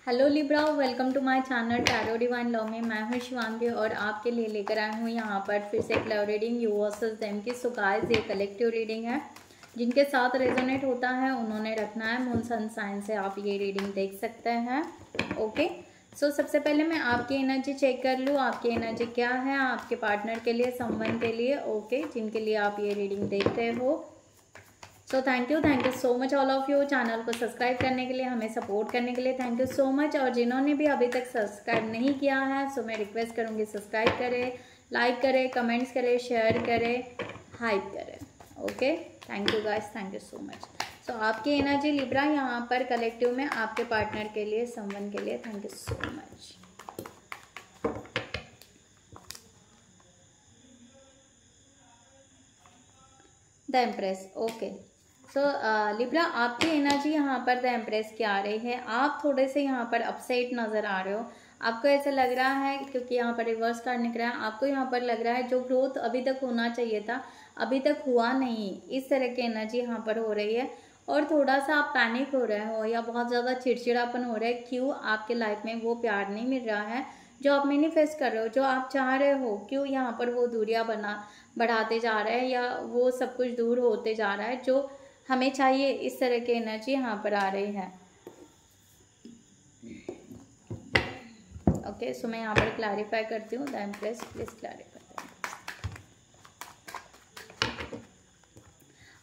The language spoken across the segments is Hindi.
Hello Libra, welcome to my channel tarot divine love में। मैं हूं शिवांगी और आपके लिए लेकर आई हूं यहाँ पर फिर से एक love reading you versus them की। सो गाइस, ये कलेक्टिव रीडिंग है। जिनके साथ रेजोनेट होता है उन्होंने रखना है मून सन साइन से आप ये रीडिंग देख सकते हैं। ओके, सो सबसे पहले मैं आपकी एनर्जी चेक कर लूँ। आपकी एनर्जी क्या है आपके पार्टनर के लिए, समवन के लिए। ओके, जिनके लिए आप ये रीडिंग देख रहे हो। So thank you so much all of you. Channel को सब्सक्राइब करने के लिए, हमें सपोर्ट करने के लिए थैंक यू सो मच। और जिन्होंने भी अभी तक सब्सक्राइब नहीं किया है सो मैं रिक्वेस्ट करूँगी सब्सक्राइब करें, लाइक करें, कमेंट्स करें, शेयर करें, हाइप करें। Okay, thank you guys, thank you so much. So आपकी एनर्जी लिब्रा यहाँ पर कलेक्टिव में आपके पार्टनर के लिए, समवन के लिए, thank you so much. The empress. Okay, so Libra आपकी एनर्जी यहाँ पर द एम्प्रेस की आ रही है। आप थोड़े से यहाँ पर अपसेट नज़र आ रहे हो। आपको ऐसा लग रहा है क्योंकि यहाँ पर रिवर्स कार्ड निकल रहा है, आपको यहाँ पर लग रहा है जो ग्रोथ अभी तक होना चाहिए था अभी तक हुआ नहीं, इस तरह की एनर्जी यहाँ पर हो रही है। और थोड़ा सा आप पैनिक हो रहे हो या बहुत ज़्यादा चिड़चिड़ापन हो रहा है। क्यों आपके लाइफ में वो प्यार नहीं मिल रहा है जो आप मैनिफेस्ट कर रहे हो, जो आप चाह रहे हो। क्यों यहाँ पर वो दूरियां बढ़ाते जा रहे हैं या वो सब कुछ दूर होते जा रहा है जो हमें चाहिए। इस तरह की एनर्जी यहाँ पर आ रही है। ओके, सो मैं यहाँ पर क्लैरिफाई करती हूँ। The empress, please clarify.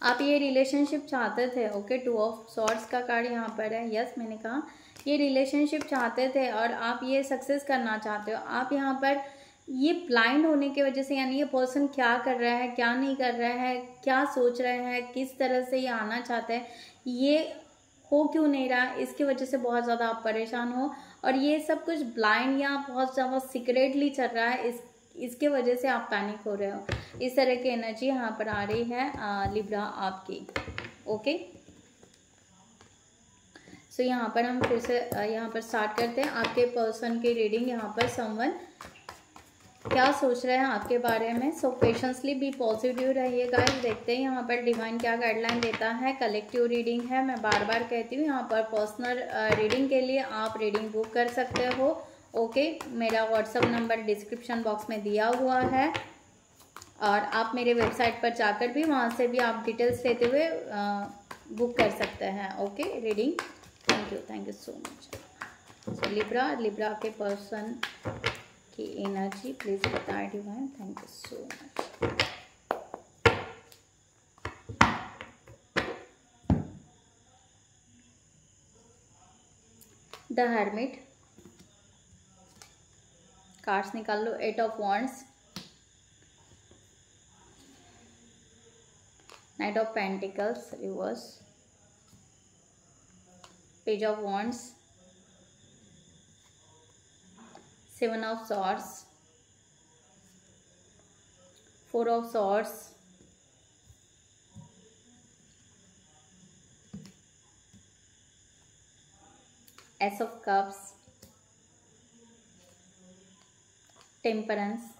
आप ये रिलेशनशिप चाहते थे। ओके, टू ऑफ सॉर्ड्स का कार्ड यहाँ पर है। यस, मैंने कहा ये रिलेशनशिप चाहते थे और आप ये सक्सेस करना चाहते हो। आप यहाँ पर ये ब्लाइंड होने की वजह से, यानी ये पर्सन क्या कर रहा है, क्या नहीं कर रहा है, क्या सोच रहे हैं, किस तरह से ये आना चाहते हैं, ये हो क्यों नहीं रहा, इसकी वजह से बहुत ज़्यादा आप परेशान हो। और ये सब कुछ ब्लाइंड या बहुत ज़्यादा सीक्रेटली चल रहा है, इसके वजह से आप पैनिक हो रहे हो। इस तरह की एनर्जी यहाँ पर आ रही है लिब्रा आपकी। ओके, सो यहाँ पर हम फिर से यहाँ पर स्टार्ट करते हैं आपके पर्सन की रीडिंग। यहाँ पर समवन क्या सोच रहे हैं आपके बारे में। सो पेशेंसली बी पॉजिटिव रहिए गाइस। देखते हैं यहाँ पर डिवाइन क्या गाइडलाइन देता है। कलेक्टिव रीडिंग है, मैं बार बार कहती हूँ। यहाँ पर पर्सनल रीडिंग के लिए आप रीडिंग बुक कर सकते हो। ओके, मेरा व्हाट्सअप नंबर डिस्क्रिप्शन बॉक्स में दिया हुआ है और आप मेरे वेबसाइट पर जाकर भी वहाँ से भी आप डिटेल्स लेते हुए बुक कर सकते हैं। Okay, reading. Thank you so much. So Libra के पर्सन की एनर्जी प्लीज बताएं divine. Thank you so much. The hermit cards निकाल लो। 8 of wands, night of pentacles reverse, page of wands, 7 of swords, 4 of swords, Ace of cups, temperance,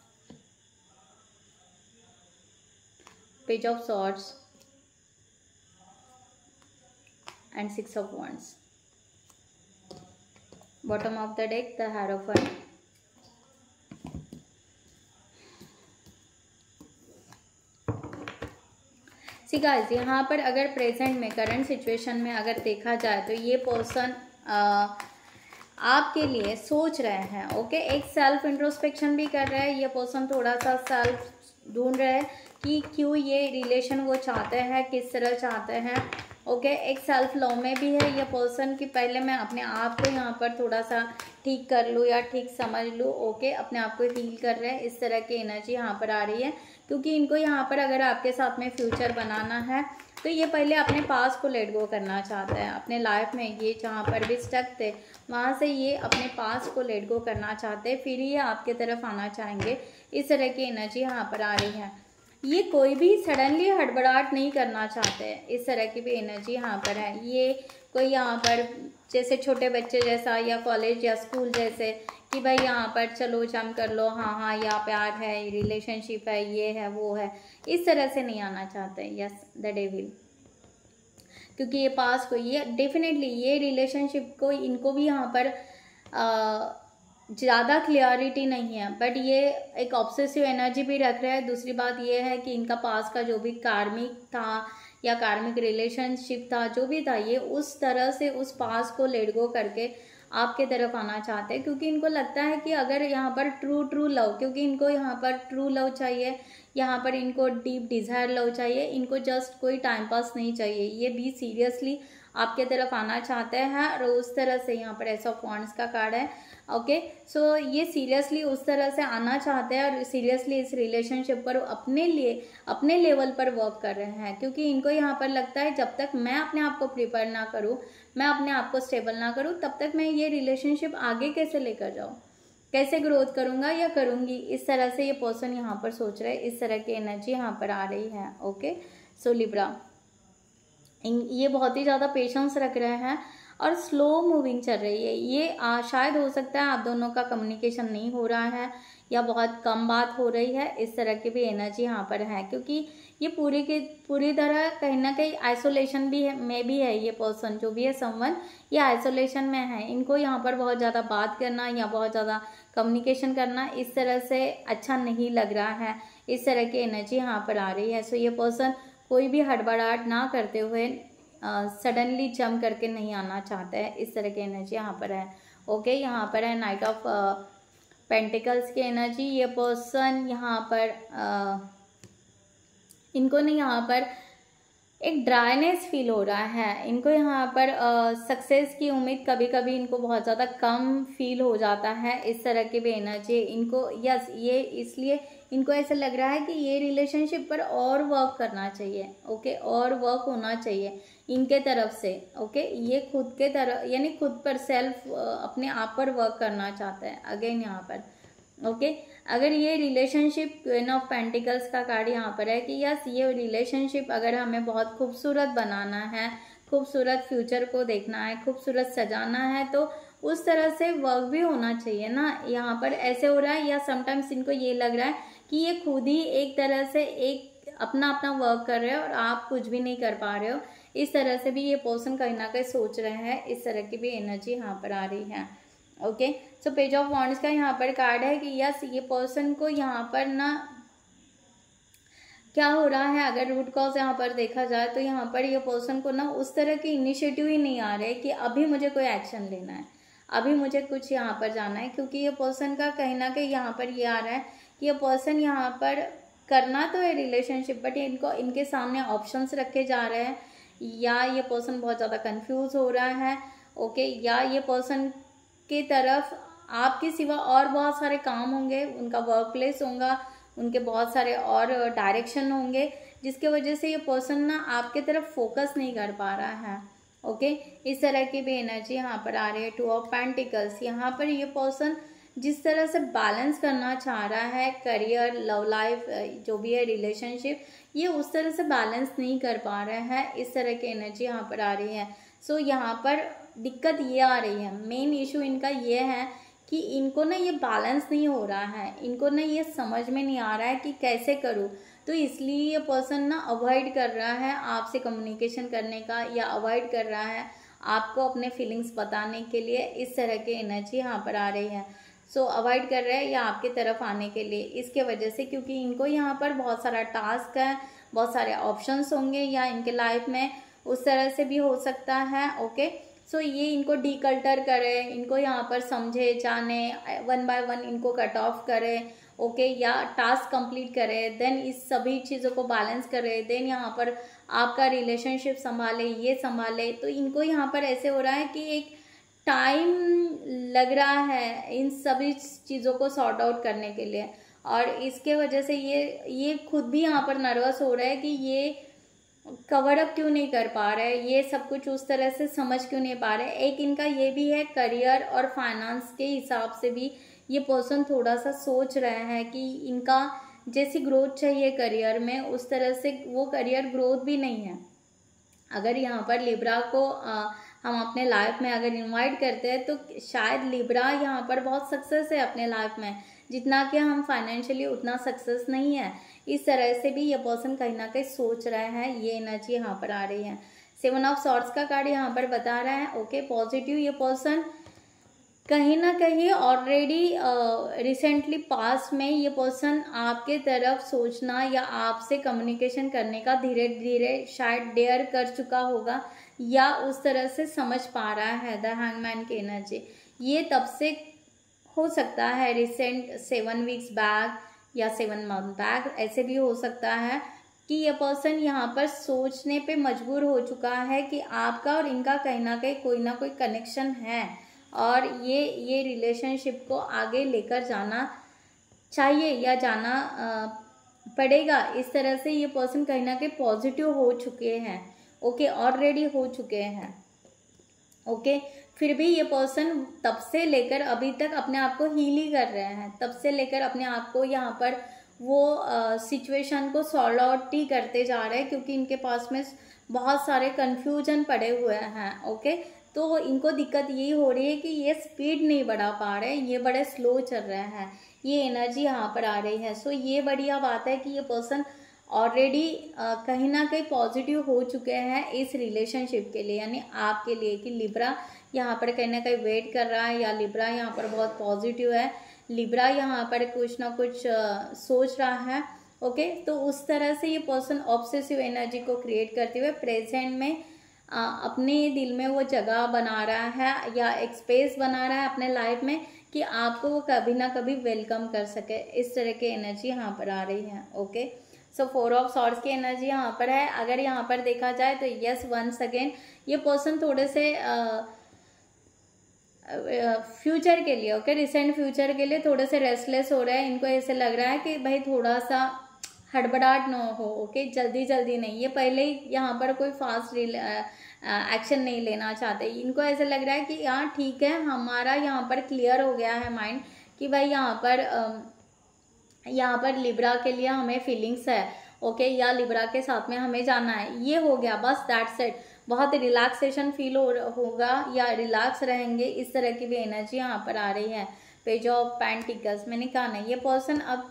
page of swords and 6 of wands. Bottom of the deck, the Hierophant, guys. यहाँ पर अगर प्रेजेंट में, करंट सिचुएशन में अगर देखा जाए तो ये पर्सन आपके लिए सोच रहे हैं। ओके, एक सेल्फ इंट्रोस्पेक्शन भी कर रहे हैं। ये पर्सन थोड़ा सा सेल्फ ढूंढ रहे हैं कि क्यों ये रिलेशन वो चाहते हैं, किस तरह चाहते हैं। ओके, एक सेल्फ लव में भी है ये पर्सन कि पहले मैं अपने आप को यहाँ पर थोड़ा सा ठीक कर लूँ या ठीक समझ लूँ। ओके, अपने आप को हील कर रहे हैं। इस तरह की एनर्जी यहाँ पर आ रही है क्योंकि इनको यहाँ पर अगर आपके साथ में फ्यूचर बनाना है तो ये पहले अपने पास को लेट गो करना चाहते हैं। अपने लाइफ में ये जहाँ पर भी स्टक थे वहाँ से ये अपने पास को लेट गो करना चाहते हैं, फिर ये आपके तरफ आना चाहेंगे। इस तरह की एनर्जी यहाँ पर आ रही है। ये कोई भी सडनली हड़बड़ाहट नहीं करना चाहते हैं। इस तरह की भी एनर्जी यहाँ पर है। ये कोई यहाँ पर जैसे छोटे बच्चे जैसा या कॉलेज या स्कूल जैसे कि भाई यहाँ पर चलो जम कर लो, हाँ या प्यार है, रिलेशनशिप है, ये है वो है, इस तरह से नहीं आना चाहते। Yes, the devil. क्योंकि ये पास को ये डेफिनेटली ये रिलेशनशिप को इनको भी यहाँ पर ज़्यादा क्लियरिटी नहीं है, बट ये एक ऑब्सेसिव एनर्जी भी रख रहा है। दूसरी बात ये है कि इनका पास का जो भी कार्मिक था या कार्मिक रिलेशनशिप था, जो भी था, ये उस तरह से उस पास को लेट गो करके आपके तरफ आना चाहते हैं, क्योंकि इनको लगता है कि अगर यहाँ पर ट्रू लव, क्योंकि इनको यहाँ पर ट्रू लव चाहिए, यहाँ पर इनको डीप डिज़ायर लव चाहिए, इनको जस्ट कोई टाइम पास नहीं चाहिए, ये भी सीरियसली आपके तरफ आना चाहते हैं। और उस तरह से यहाँ पर एस ऑफ वांड्स का कार्ड है। ओके, सो ये सीरियसली उस तरह से आना चाहते हैं और सीरियसली इस रिलेशनशिप पर अपने लेवल पर वर्क कर रहे हैं, क्योंकि इनको यहाँ पर लगता है जब तक मैं अपने आप को प्रिपेयर ना करूँ, मैं अपने आप को स्टेबल ना करूँ, तब तक मैं ये रिलेशनशिप आगे कैसे लेकर जाऊँ, कैसे ग्रोथ करूँगा या करूँगी। इस तरह से ये पर्सन यहाँ पर सोच रहे हैं, इस तरह की एनर्जी यहाँ पर आ रही है। ओके, सो लिब्रा ये बहुत ही ज़्यादा पेशेंस रख रहे हैं और स्लो मूविंग चल रही है। ये शायद हो सकता है आप दोनों का कम्युनिकेशन नहीं हो रहा है या बहुत कम बात हो रही है, इस तरह की भी एनर्जी यहाँ पर है, क्योंकि ये पूरी तरह कहीं ना कहीं आइसोलेशन भी है, में भी है। ये पर्सन जो भी है समवन, ये आइसोलेशन में है। इनको यहाँ पर बहुत ज़्यादा बात करना या बहुत ज़्यादा कम्युनिकेशन करना इस तरह से अच्छा नहीं लग रहा है, इस तरह की एनर्जी यहाँ पर आ रही है। सो ये पर्सन कोई भी हड़बड़ाहट ना करते हुए सडनली जंप करके नहीं आना चाहता है, इस तरह की एनर्जी यहाँ पर है। ओके, यहाँ पर है नाइट ऑफ पेंटिकल्स की एनर्जी। ये पर्सन यहाँ पर इनको नहीं यहाँ पर एक ड्राइनेस फील हो रहा है, इनको यहाँ पर सक्सेस की उम्मीद कभी कभी इनको बहुत ज़्यादा कम फील हो जाता है, इस तरह की भी एनर्जी इनको। यस, ये इसलिए इनको ऐसा लग रहा है कि ये रिलेशनशिप पर और वर्क करना चाहिए। ओके, और वर्क होना चाहिए इनके तरफ से। ओके, ये खुद के तरफ यानी खुद पर सेल्फ अपने आप पर वर्क करना चाहता है अगेन यहाँ पर। ओके, अगर ये रिलेशनशिप क्वीन ऑफ पेंटिकल्स का कार्ड यहाँ पर है कि यस, ये रिलेशनशिप अगर हमें बहुत खूबसूरत बनाना है, खूबसूरत फ्यूचर को देखना है, खूबसूरत सजाना है, तो उस तरह से वर्क भी होना चाहिए ना। यहाँ पर ऐसे हो रहा है या समटाइम्स इनको ये लग रहा है कि ये खुद ही एक तरह से एक अपना वर्क कर रहे हो और आप कुछ भी नहीं कर पा रहे हो, इस तरह से भी ये पर्सन कहीं ना कहीं सोच रहे हैं, इस तरह की भी एनर्जी यहाँ पर आ रही है। Okay, so page of wands का यहाँ पर कार्ड है कि यस, ये पर्सन को यहाँ पर ना क्या हो रहा है, अगर रूट कॉज यहाँ पर देखा जाए तो यहाँ पर ये पर्सन को ना उस तरह की इनिशिएटिव ही नहीं आ रहे कि अभी मुझे कोई एक्शन लेना है, अभी मुझे कुछ यहाँ पर जाना है, क्योंकि ये पर्सन का कहीं ना कहीं यहाँ पर ये आ रहा है कि ये पर्सन यहाँ पर करना तो है रिलेशनशिप, बट इनके सामने ऑप्शंस रखे जा रहे हैं, या ये पर्सन बहुत ज़्यादा कंफ्यूज हो रहा है। ओके, या ये पर्सन की तरफ आपके सिवा और बहुत सारे काम होंगे, उनका वर्क प्लेस होगा, उनके बहुत सारे और डायरेक्शन होंगे, जिसके वजह से ये पर्सन ना आपके तरफ फोकस नहीं कर पा रहा है। ओके, इस तरह की भी एनर्जी यहाँ पर आ रही है। टू ऑफ पेंटिकल्स, यहाँ पर ये पर्सन जिस तरह से बैलेंस करना चाह रहा है करियर, लव लाइफ, जो भी है रिलेशनशिप, ये उस तरह से बैलेंस नहीं कर पा रहा है, इस तरह की एनर्जी यहाँ पर आ रही है। सो यहाँ पर दिक्कत ये आ रही है, मेन इशू इनका ये है कि इनको ना ये बैलेंस नहीं हो रहा है, इनको ना ये समझ में नहीं आ रहा है कि कैसे करूँ, तो इसलिए ये पर्सन ना अवॉइड कर रहा है आपसे कम्युनिकेशन करने का, या अवॉइड कर रहा है आपको अपने फीलिंग्स बताने के लिए, इस तरह की एनर्जी यहाँ पर आ रही है। सो अवॉइड कर रहे हैं या आपके तरफ आने के लिए, इसके वजह से, क्योंकि इनको यहाँ पर बहुत सारा टास्क है, बहुत सारे ऑप्शंस होंगे, या इनके लाइफ में उस तरह से भी हो सकता है। ओके, सो ये इनको डीकल्टर करे, इनको यहाँ पर समझे जाने, वन बाय वन इनको कट ऑफ करे। ओके, या टास्क कंप्लीट करे, देन इस सभी चीज़ों को बैलेंस करे, देन यहाँ पर आपका रिलेशनशिप संभाले, ये संभाले, तो इनको यहाँ पर ऐसे हो रहा है कि एक टाइम लग रहा है इन सभी चीज़ों को सॉर्ट आउट करने के लिए, और इसके वजह से ये खुद भी यहाँ पर नर्वस हो रहा है कि ये कवर अप क्यों नहीं कर पा रहे, ये सब कुछ उस तरह से समझ क्यों नहीं पा रहे। एक इनका ये भी है, करियर और फाइनेंस के हिसाब से भी ये पर्सन थोड़ा सा सोच रहे हैं कि इनका जैसी ग्रोथ चाहिए करियर में, उस तरह से वो करियर ग्रोथ भी नहीं है। अगर यहाँ पर लिब्रा को हम अपने लाइफ में अगर इनवाइट करते हैं, तो शायद लिब्रा यहाँ पर बहुत सक्सेस है अपने लाइफ में, जितना कि हम फाइनेंशियली उतना सक्सेस नहीं है। इस तरह से भी ये पर्सन कहीं ना कहीं सोच रहा है, ये एनर्जी यहाँ पर आ रही है। 7 ऑफ सॉर्ड्स का कार्ड यहाँ पर बता रहा है ओके पॉजिटिव। ये पर्सन कहीं ना कहीं ऑलरेडी रिसेंटली पास में ये पर्सन आपके तरफ सोचना या आपसे कम्युनिकेशन करने का धीरे धीरे शायद डेयर कर चुका होगा या उस तरह से समझ पा रहा है। द हैंगमैन की एनर्जी ये तब से हो सकता है रिसेंट 7 वीक्स बैक या 7 मंथ बैक, ऐसे भी हो सकता है कि ये पर्सन यहाँ पर सोचने पे मजबूर हो चुका है कि आपका और इनका कहीं ना कोई कनेक्शन है और ये रिलेशनशिप को आगे लेकर जाना चाहिए या जाना पड़ेगा। इस तरह से ये पर्सन कहीं ना कहीं पॉजिटिव हो चुके हैं ओके, ऑलरेडी हो चुके हैं ओके। फिर भी ये पर्सन तब से लेकर अभी तक अपने आप को हील ही कर रहे हैं, तब से लेकर अपने आप को यहाँ पर वो सिचुएशन को सॉल्व आउट ही करते जा रहे हैं क्योंकि इनके पास में बहुत सारे कन्फ्यूजन पड़े हुए हैं ओके। तो इनको दिक्कत यही हो रही है कि ये स्पीड नहीं बढ़ा पा रहे, ये बड़े स्लो चल रहे हैं, ये एनर्जी यहाँ पर आ रही है। सो ये बढ़िया बात है कि ये पर्सन ऑलरेडी कहीं ना कहीं पॉजिटिव हो चुके हैं इस रिलेशनशिप के लिए, यानी आपके लिए कि लिब्रा यहाँ पर कहीं ना कहीं वेट कर रहा है या लिब्रा यहाँ पर बहुत पॉजिटिव है, लिब्रा यहाँ पर कुछ ना कुछ सोच रहा है ओके। तो उस तरह से ये पर्सन ऑब्सेसिव एनर्जी को क्रिएट करते हुए प्रेजेंट में अपने दिल में वो जगह बना रहा है या एक स्पेस बना रहा है अपने लाइफ में कि आपको वो कभी ना कभी वेलकम कर सके। इस तरह की एनर्जी यहाँ पर आ रही है ओके। सो 4 ऑफ सॉर्ड्स की एनर्जी यहाँ पर है। अगर यहाँ पर देखा जाए तो यस वंस अगेन ये पर्सन थोड़े से फ्यूचर के लिए ओके, रिसेंट फ्यूचर के लिए थोड़े से रेस्टलेस हो रहे हैं। इनको ऐसे लग रहा है कि भाई थोड़ा सा हड़बड़ाहट न हो ओके, जल्दी जल्दी नहीं, ये पहले ही यहाँ पर कोई फास्ट एक्शन नहीं लेना चाहते। इनको ऐसे लग रहा है कि हाँ ठीक है, हमारा यहाँ पर क्लियर हो गया है माइंड कि भाई यहाँ पर लिब्रा के लिए हमें फीलिंग्स है ओके, या लिब्रा के साथ में हमें जाना है, ये हो गया बस, दैट्स इट। बहुत रिलैक्सेशन फील होगा या रिलैक्स रहेंगे, इस तरह की भी एनर्जी यहाँ पर आ रही है। पेज ऑफ पेंटिकल्स मैंने कहा ना, ये पर्सन अब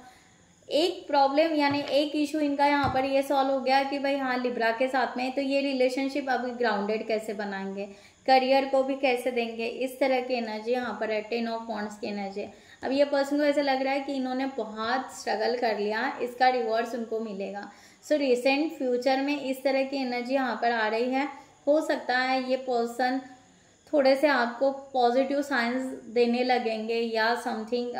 एक प्रॉब्लम यानी एक इशू इनका यहाँ पर ये सॉल्व हो गया कि भाई हाँ लिब्रा के साथ में तो ये रिलेशनशिप अब ग्राउंडेड कैसे बनाएंगे, करियर को भी कैसे देंगे, इस तरह की एनर्जी यहाँ पर है। 10 ऑफ वांड्स की एनर्जी। अब ये पर्सन को ऐसा लग रहा है कि इन्होंने बहुत स्ट्रगल कर लिया, इसका रिवॉर्ड्स उनको मिलेगा। सो रिसेंट फ्यूचर में इस तरह की एनर्जी यहाँ पर आ रही है। हो सकता है ये पर्सन थोड़े से आपको पॉजिटिव साइंस देने लगेंगे या समथिंग,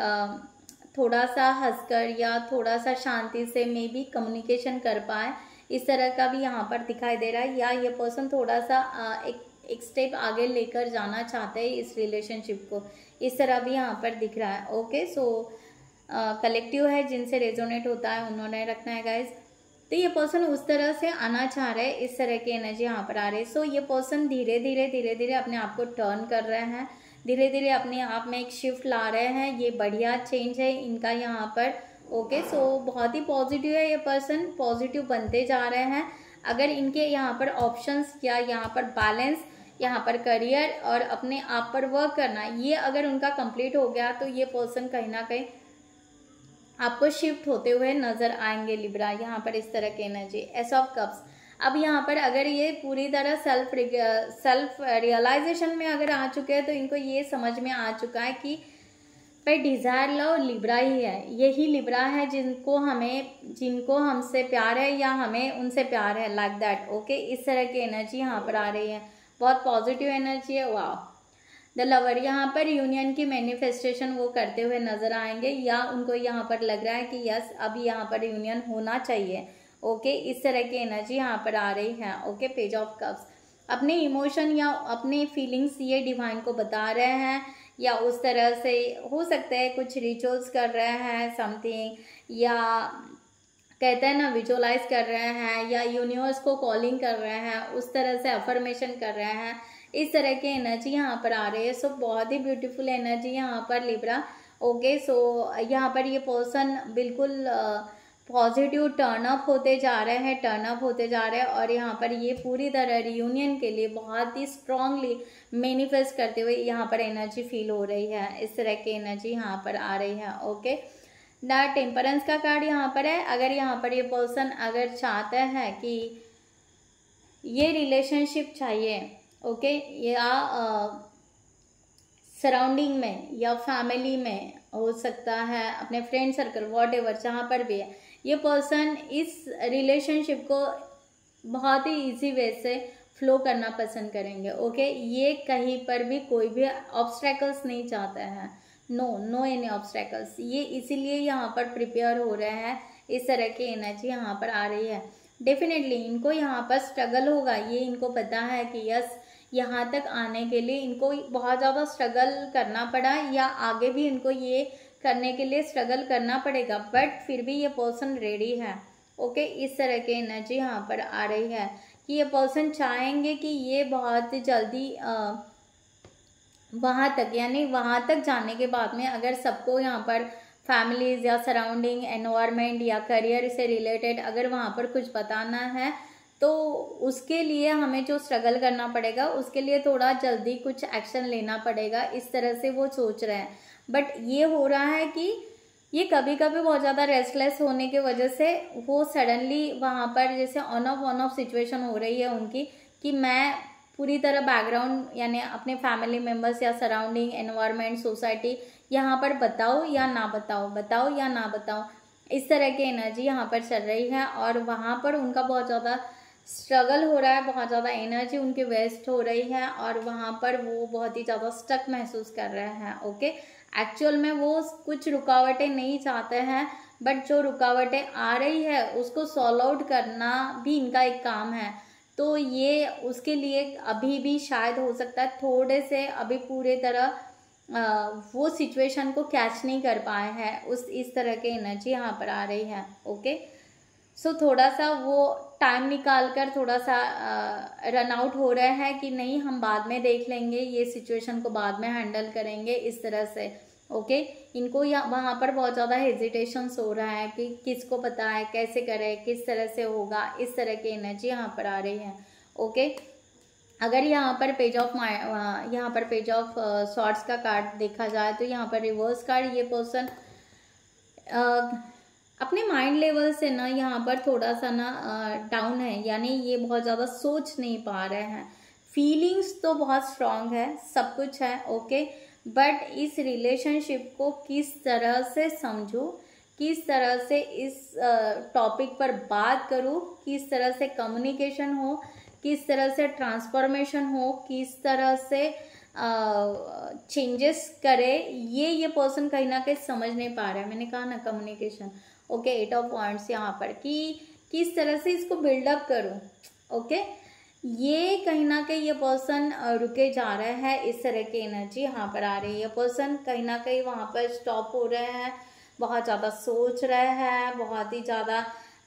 थोड़ा सा हंसकर या थोड़ा सा शांति से मे बी कम्युनिकेशन कर पाए, इस तरह का भी यहाँ पर दिखाई दे रहा है। या ये पर्सन थोड़ा सा एक स्टेप आगे लेकर जाना चाहते हैं इस रिलेशनशिप को, इस तरह भी यहाँ पर दिख रहा है ओके। सो कलेक्टिव है, जिनसे रेजोनेट होता है उन्होंने रखना है गाइज। तो ये पर्सन उस तरह से आना चाह रहे हैं, इस तरह की एनर्जी यहाँ पर आ रही है। सो ये पर्सन धीरे धीरे अपने आप को टर्न कर रहे हैं, धीरे धीरे अपने आप में एक शिफ्ट ला रहे हैं। ये बढ़िया चेंज है इनका यहाँ पर ओके। सो बहुत ही पॉजिटिव है, ये पर्सन पॉजिटिव बनते जा रहे हैं। अगर इनके यहाँ पर ऑप्शंस या यहाँ पर बैलेंस, यहाँ पर करियर और अपने आप पर वर्क करना, ये अगर उनका कंप्लीट हो गया तो ये पर्सन कहीं ना कहीं आपको शिफ्ट होते हुए नजर आएंगे लिब्रा। यहाँ पर इस तरह की एनर्जी। S of cups. अब यहाँ पर अगर ये पूरी तरह सेल्फ रियलाइजेशन में अगर आ चुके हैं तो इनको ये समझ में आ चुका है कि भाई डिजायर लव लिब्रा ही है, यही लिब्रा है जिनको हमसे प्यार है या हमें उनसे प्यार है, लाइक दैट ओके। इस तरह की एनर्जी यहाँ पर आ रही है, बहुत पॉजिटिव एनर्जी है। वाह। द लवर, यहाँ पर यूनियन की मैनिफेस्टेशन वो करते हुए नजर आएंगे या उनको यहाँ पर लग रहा है कि यस अभी यहाँ पर यूनियन होना चाहिए ओके। इस तरह की एनर्जी यहाँ पर आ रही है ओके। Page of cups. अपने इमोशन या अपने फीलिंग्स ये डिवाइन को बता रहे हैं या उस तरह से हो सकता है कुछ रिचुअल्स कर रहे हैं समथिंग, या कहते हैं ना विजुअलाइज कर रहे हैं या यूनिवर्स को कॉलिंग कर रहे हैं, उस तरह से अफर्मेशन कर रहे हैं, इस तरह की एनर्जी यहाँ पर आ रही है। सो बहुत ही ब्यूटीफुल एनर्जी यहाँ पर लिब्रा ओके। सो यहाँ पर ये पर्सन बिल्कुल पॉजिटिव टर्न अप होते जा रहे हैं और यहाँ पर ये पूरी तरह रियूनियन के लिए बहुत ही स्ट्रांगली मैनिफेस्ट करते हुए यहाँ पर एनर्जी फील हो रही है। इस तरह की एनर्जी यहाँ पर आ रही है ओके। द टेम्परेंस का कार्ड यहाँ पर है। अगर यहाँ पर ये पर्सन अगर चाहते हैं कि ये रिलेशनशिप चाहिए, ओके, या सराउंडिंग में या फैमिली में हो सकता है, अपने फ्रेंड सर्कल, वॉट एवर, जहाँ पर भी है, ये पर्सन इस रिलेशनशिप को बहुत ही इजी वे से फ्लो करना पसंद करेंगे, ओके। ये कहीं पर भी कोई भी ऑब्स्ट्रैकल्स नहीं चाहते हैं, नो एनी ऑब्स्ट्रैकल्स। ये इसीलिए यहाँ पर प्रिपेयर हो रहे हैं, इस तरह की एनर्जी यहाँ पर आ रही है। डेफिनेटली इनको यहाँ पर स्ट्रगल होगा, ये इनको पता है कि यस, यहाँ तक आने के लिए इनको बहुत ज़्यादा स्ट्रगल करना पड़ा, या आगे भी इनको ये करने के लिए स्ट्रगल करना पड़ेगा, बट फिर भी ये पर्सन रेडी है, ओके। इस तरह की एनर्जी यहाँ पर आ रही है कि ये पर्सन चाहेंगे कि ये बहुत जल्दी वहाँ तक, यानी वहाँ तक जाने के बाद में अगर सबको यहाँ पर फैमिलीज या सराउंडिंग एनवायरनमेंट या करियर से रिलेटेड अगर वहाँ पर कुछ बताना है, तो उसके लिए हमें जो स्ट्रगल करना पड़ेगा, उसके लिए थोड़ा जल्दी कुछ एक्शन लेना पड़ेगा, इस तरह से वो सोच रहे हैं। बट ये हो रहा है कि ये कभी कभी बहुत ज़्यादा रेस्टलेस होने की वजह से वो सडनली वहाँ पर जैसे ऑन ऑफ सिचुएशन हो रही है उनकी, कि मैं पूरी तरह बैकग्राउंड यानी अपने फैमिली मेम्बर्स या सराउंडिंग एनवायरनमेंट सोसाइटी यहाँ पर बताओ या ना बताओ, बताओ या ना बताओ, इस तरह की एनर्जी यहाँ पर चल रही है। और वहाँ पर उनका बहुत ज़्यादा स्ट्रगल हो रहा है, बहुत ज़्यादा एनर्जी उनकी वेस्ट हो रही है, और वहाँ पर वो बहुत ही ज़्यादा स्टक महसूस कर रहे हैं, ओके। एक्चुअल में वो कुछ रुकावटें नहीं चाहते हैं, बट जो रुकावटें आ रही है उसको सॉल्व आउट करना भी इनका एक काम है। तो ये उसके लिए अभी भी शायद हो सकता है थोड़े से अभी पूरे तरह वो सिचुएशन को कैच नहीं कर पाए हैं, इस तरह की एनर्जी यहाँ पर आ रही है, ओके। सो थोड़ा सा वो टाइम निकाल कर थोड़ा सा रन आउट हो रहे हैं कि नहीं, हम बाद में देख लेंगे, ये सिचुएशन को बाद में हैंडल करेंगे, इस तरह से, ओके। इनको वहाँ पर बहुत ज़्यादा हेजिटेशंस हो रहा है कि किसको पता है, कैसे करें, किस तरह से होगा, इस तरह की एनर्जी यहाँ पर आ रही है, ओके। अगर यहाँ पर पेज ऑफ सॉर्ड्स का कार्ड देखा जाए तो यहाँ पर रिवर्स कार्ड, ये पर्सन अपने माइंड लेवल से ना यहाँ पर थोड़ा सा ना डाउन है, यानी ये बहुत ज़्यादा सोच नहीं पा रहे हैं। फीलिंग्स तो बहुत स्ट्रांग है, सब कुछ है, ओके, बट इस रिलेशनशिप को किस तरह से समझूं, किस तरह से इस टॉपिक पर बात करूं, किस तरह से कम्युनिकेशन हो, किस तरह से ट्रांसफॉर्मेशन हो, किस तरह से चेंजेस करे, ये पर्सन कहीं ना कहीं समझ नहीं पा रहा है। मैंने कहा ना कम्युनिकेशन, ओके। 8 ऑफ वांड्स यहाँ पर कि किस तरह से इसको बिल्डअप करूं, ओके। ये कहीं ना कहीं ये पर्सन रुके जा रहे हैं, इस तरह की एनर्जी यहाँ पर आ रही है। पर्सन कहीं ना कहीं वहाँ पर स्टॉप हो रहे हैं, बहुत ज़्यादा सोच रहे हैं, बहुत ही ज़्यादा,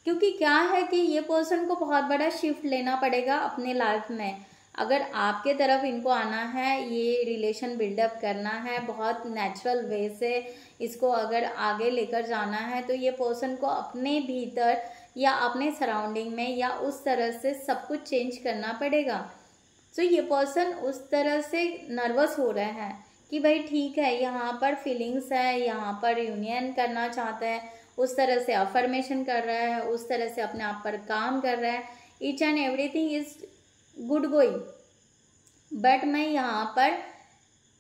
क्योंकि क्या है कि ये पर्सन को बहुत बड़ा शिफ्ट लेना पड़ेगा अपने लाइफ में। अगर आपके तरफ इनको आना है, ये रिलेशन बिल्डअप करना है, बहुत नेचुरल वे से इसको अगर आगे लेकर जाना है, तो ये पर्सन को अपने भीतर या अपने सराउंडिंग में या उस तरह से सब कुछ चेंज करना पड़ेगा। तो ये पर्सन उस तरह से नर्वस हो रहे हैं कि भाई ठीक है, यहाँ पर फीलिंग्स है, यहाँ पर यूनियन करना चाहते हैं, उस तरह से अफर्मेशन कर रहे हैं, उस तरह से अपने आप पर काम कर रहे हैं, each and everything is good going, but मैं यहाँ पर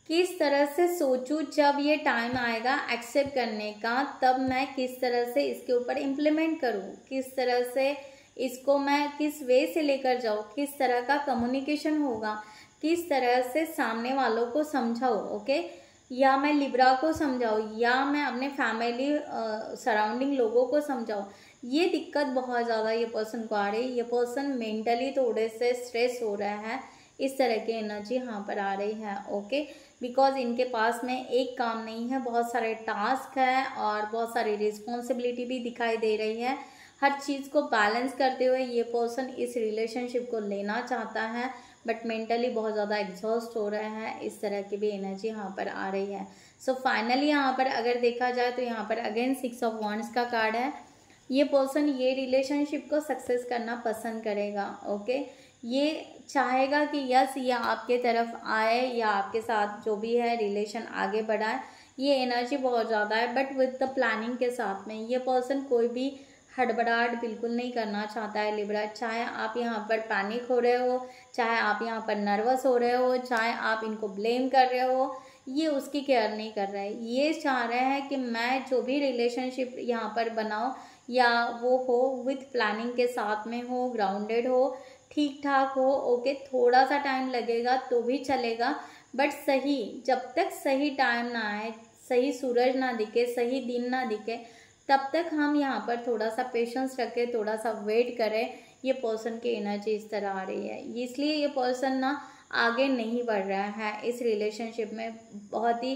किस तरह से सोचूं, जब ये टाइम आएगा एक्सेप्ट करने का, तब मैं किस तरह से इसके ऊपर इम्प्लीमेंट करूं, किस तरह से इसको मैं किस वे से लेकर जाऊं, किस तरह का कम्युनिकेशन होगा, किस तरह से सामने वालों को समझाऊं, ओके, या मैं लिब्रा को समझाऊं, या मैं अपने फैमिली सराउंडिंग लोगों को समझाऊं। ये दिक्कत बहुत ज़्यादा ये पर्सन को आ रही है। ये पर्सन मेंटली थोड़े से स्ट्रेस हो रहा है, इस तरह की एनर्जी यहाँ पर आ रही है, ओके। बिकॉज इनके पास में एक काम नहीं है, बहुत सारे टास्क है और बहुत सारी रिस्पॉन्सिबिलिटी भी दिखाई दे रही है। हर चीज़ को बैलेंस करते हुए ये पर्सन इस रिलेशनशिप को लेना चाहता है, बट मेंटली बहुत ज़्यादा एग्जॉस्ट हो रहे हैं, इस तरह की भी एनर्जी यहाँ पर आ रही है। सो फाइनली यहाँ पर अगर देखा जाए तो यहाँ पर अगेन 6 ऑफ वांड्स का कार्ड है। ये पर्सन ये रिलेशनशिप को सक्सेस करना पसंद करेगा, ओके। ये चाहेगा कि यस, ये आपके तरफ आए या आपके साथ जो भी है रिलेशन आगे बढ़ाए। ये एनर्जी बहुत ज़्यादा है, बट विद द प्लानिंग के साथ में। ये पर्सन कोई भी हड़बड़ाहट बिल्कुल नहीं करना चाहता है लिब्रा। चाहे आप यहाँ पर पैनिक हो रहे हो, चाहे आप यहाँ पर नर्वस हो रहे हो, चाहे आप इनको ब्लेम कर रहे हो, ये उसकी केयर नहीं कर रहा है। ये चाह रहे हैं कि मैं जो भी रिलेशनशिप यहाँ पर बनाऊँ या वो हो विथ प्लानिंग के साथ में हो, ग्राउंडेड हो, ठीक ठाक हो। ओके, थोड़ा सा टाइम लगेगा तो भी चलेगा, बट सही, जब तक सही टाइम ना आए, सही सूरज ना दिखे, सही दिन ना दिखे, तब तक हम यहाँ पर थोड़ा सा पेशेंस रखें, थोड़ा सा वेट करें। ये पर्सन की एनर्जी इस तरह आ रही है, इसलिए ये पर्सन ना आगे नहीं बढ़ रहा है इस रिलेशनशिप में, बहुत ही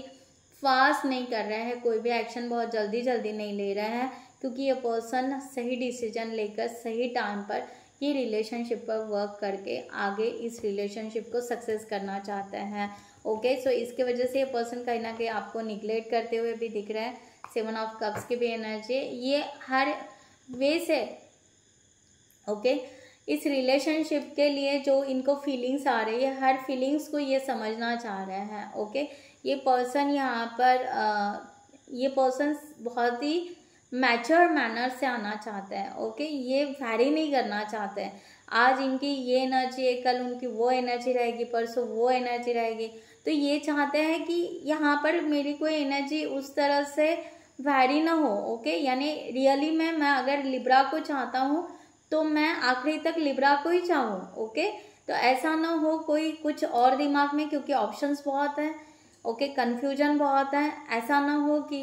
फास्ट नहीं कर रहा है, कोई भी एक्शन बहुत जल्दी जल्दी नहीं ले रहा है, क्योंकि ये पर्सन सही डिसीजन लेकर सही टाइम पर ये रिलेशनशिप पर वर्क करके आगे इस रिलेशनशिप को सक्सेस करना चाहते हैं। ओके, सो इसके वजह से ये पर्सन कहीं ना कहीं आपको निगलेक्ट करते हुए भी दिख रहा है। 7 ऑफ कप्स की भी एनर्जी, ये हर वे से ओके इस रिलेशनशिप के लिए जो इनको फीलिंग्स आ रही है, हर फीलिंग्स को ये समझना चाह रहे हैं। ओके, ये पर्सन यहाँ पर ये पर्सन बहुत ही मैच्योर मैनर से आना चाहते हैं। ओके, ये वैरी नहीं करना चाहते हैं। आज इनकी ये एनर्जी है, कल उनकी वो एनर्जी रहेगी, परसों वो एनर्जी रहेगी। तो ये चाहते हैं कि यहाँ पर मेरी कोई एनर्जी उस तरह से वैरी ना हो। ओके, यानी रियली में मैं अगर लिब्रा को चाहता हूँ तो मैं आखिरी तक लिब्रा को ही चाहूँ। ओके, तो ऐसा ना हो कोई कुछ और दिमाग में, क्योंकि ऑप्शंस बहुत हैं। ओके, कन्फ्यूजन बहुत है। ऐसा ना हो कि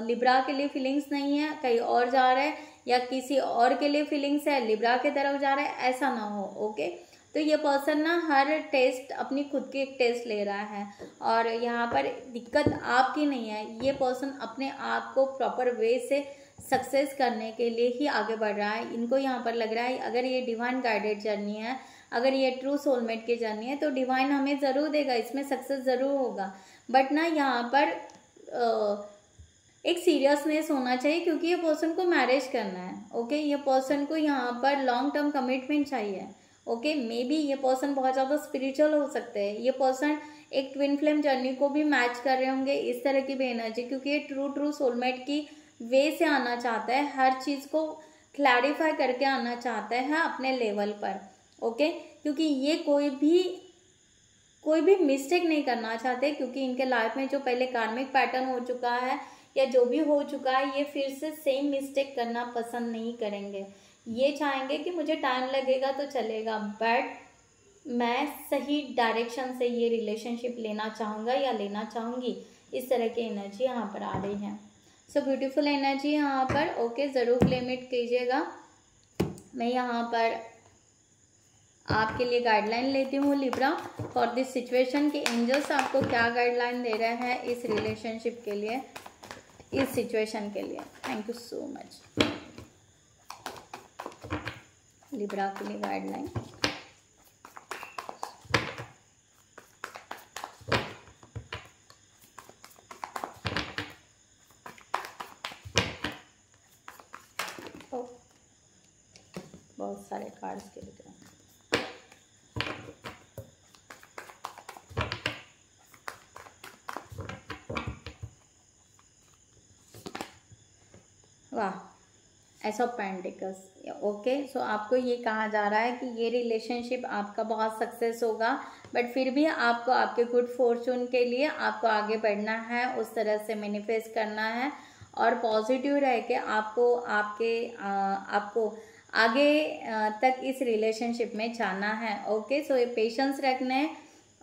लिब्रा के लिए फीलिंग्स नहीं है, कहीं और जा रहे हैं, या किसी और के लिए फीलिंग्स है लिब्रा के तरफ जा रहे हैं, ऐसा ना हो। ओके, तो ये पर्सन ना हर टेस्ट अपनी खुद की एक टेस्ट ले रहा है, और यहाँ पर दिक्कत आपकी नहीं है। ये पर्सन अपने आप को प्रॉपर वे से सक्सेस करने के लिए ही आगे बढ़ रहा है। इनको यहाँ पर लग रहा है अगर ये डिवाइन गाइडेड जर्नी है, अगर ये ट्रू सोलमेट की जर्नी है, तो डिवाइन हमें ज़रूर देगा, इसमें सक्सेस ज़रूर होगा। बट ना यहाँ पर एक सीरियसनेस होना चाहिए, क्योंकि ये पर्सन को मैरिज करना है। ओके, ये पर्सन को यहाँ पर लॉन्ग टर्म कमिटमेंट चाहिए। ओके, मे बी ये पर्सन बहुत ज़्यादा स्पिरिचुअल हो सकते हैं। ये पर्सन एक ट्विन फ्लेम जर्नी को भी मैच कर रहे होंगे, इस तरह की भी एनर्जी, क्योंकि ये ट्रू सोलमेट की वे से आना चाहता है, हर चीज़ को क्लैरिफाई करके आना चाहता है अपने लेवल पर। ओके, क्योंकि ये कोई भी मिस्टेक नहीं करना चाहते, क्योंकि इनके लाइफ में जो पहले कार्मिक पैटर्न हो चुका है या जो भी हो चुका है, ये फिर से सेम मिस्टेक करना पसंद नहीं करेंगे। ये चाहेंगे कि मुझे टाइम लगेगा तो चलेगा, बट मैं सही डायरेक्शन से ये रिलेशनशिप लेना चाहूँगा या लेना चाहूँगी। इस तरह की एनर्जी यहाँ पर आ रही है। सो ब्यूटीफुल एनर्जी यहाँ पर। ओके, ज़रूर क्लेम इट कीजिएगा। मैं यहाँ पर आपके लिए गाइडलाइन लेती हूँ लिब्रा फॉर दिस सिचुएशन कि एंजल्स आपको क्या गाइडलाइन दे रहे हैं इस रिलेशनशिप के लिए, इस सिचुएशन के लिए। Thank you so much Libra के लिए गाइडलाइन। बहुत सारे कार्ड्स के लिए वाह, एस ऑफ पेंटिकल्स। ओके, सो आपको ये कहा जा रहा है कि ये रिलेशनशिप आपका बहुत सक्सेस होगा, बट फिर भी आपको आपके गुड फॉर्चून के लिए आपको आगे बढ़ना है, उस तरह से मैनिफेस्ट करना है और पॉजिटिव रह के आपको आपको आगे तक इस रिलेशनशिप में जाना है। ओके, सो ये पेशेंस रखना है।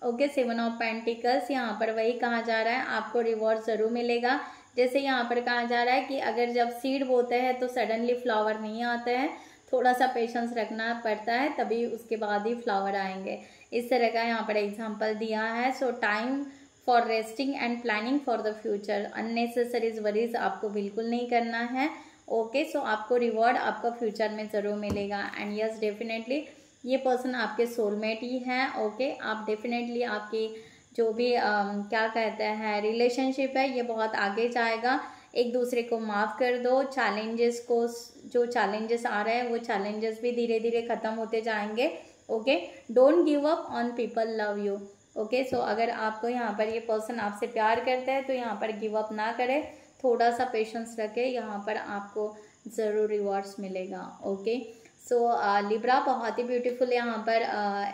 ओके, 7 ऑफ पेंटिकल्स, यहाँ पर वही कहा जा रहा है आपको रिवॉर्ड ज़रूर मिलेगा। जैसे यहाँ पर कहा जा रहा है कि अगर जब सीड बोते हैं तो सडनली फ्लावर नहीं आता है, थोड़ा सा पेशेंस रखना पड़ता है, तभी उसके बाद ही फ्लावर आएंगे। इस तरह का यहाँ पर एग्जांपल दिया है। So time for resting and planning for the future. Unnecessaries worries आपको बिल्कुल नहीं करना है। ओके, सो आपको रिवॉर्ड आपका फ्यूचर में ज़रूर मिलेगा। एंड यस, डेफिनेटली ये पर्सन आपके सोलमेट ही है। ओके, आप डेफिनेटली आपकी जो भी क्या कहते हैं रिलेशनशिप है, ये बहुत आगे जाएगा। एक दूसरे को माफ़ कर दो। चैलेंजेस को, जो चैलेंजेस आ रहे हैं वो चैलेंजेस भी धीरे धीरे ख़त्म होते जाएंगे। Okay, don't give up on people love you. Okay, so अगर आपको यहाँ पर ये पर्सन आपसे प्यार करता है तो यहाँ पर गिव अप ना करें, थोड़ा सा पेशेंस रखें। यहाँ पर आपको ज़रूर रिवॉर्ड्स मिलेगा। ओके, सो लिब्रा बहुत ही ब्यूटीफुल यहाँ पर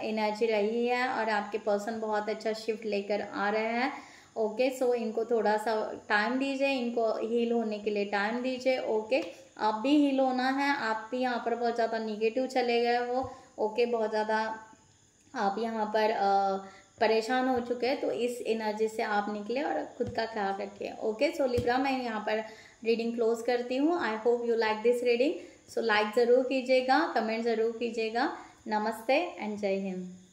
एनर्जी रही है और आपके पर्सन बहुत अच्छा शिफ्ट लेकर आ रहे हैं। ओके, सो इनको थोड़ा सा टाइम दीजिए, इनको हील होने के लिए टाइम दीजिए। ओके, आप भी हील होना है, आप भी यहाँ पर बहुत ज़्यादा निगेटिव चले गए हो। ओके, बहुत ज़्यादा आप यहाँ पर परेशान हो चुके हैं, तो इस एनर्जी से आप निकले और खुद का ख्याल रखिए। ओके, सो लिब्रा मैं यहाँ पर रीडिंग क्लोज करती हूँ। I hope you like this reading. So like ज़रूर कीजिएगा, कमेंट ज़रूर कीजिएगा। नमस्ते एंड जय हिंद।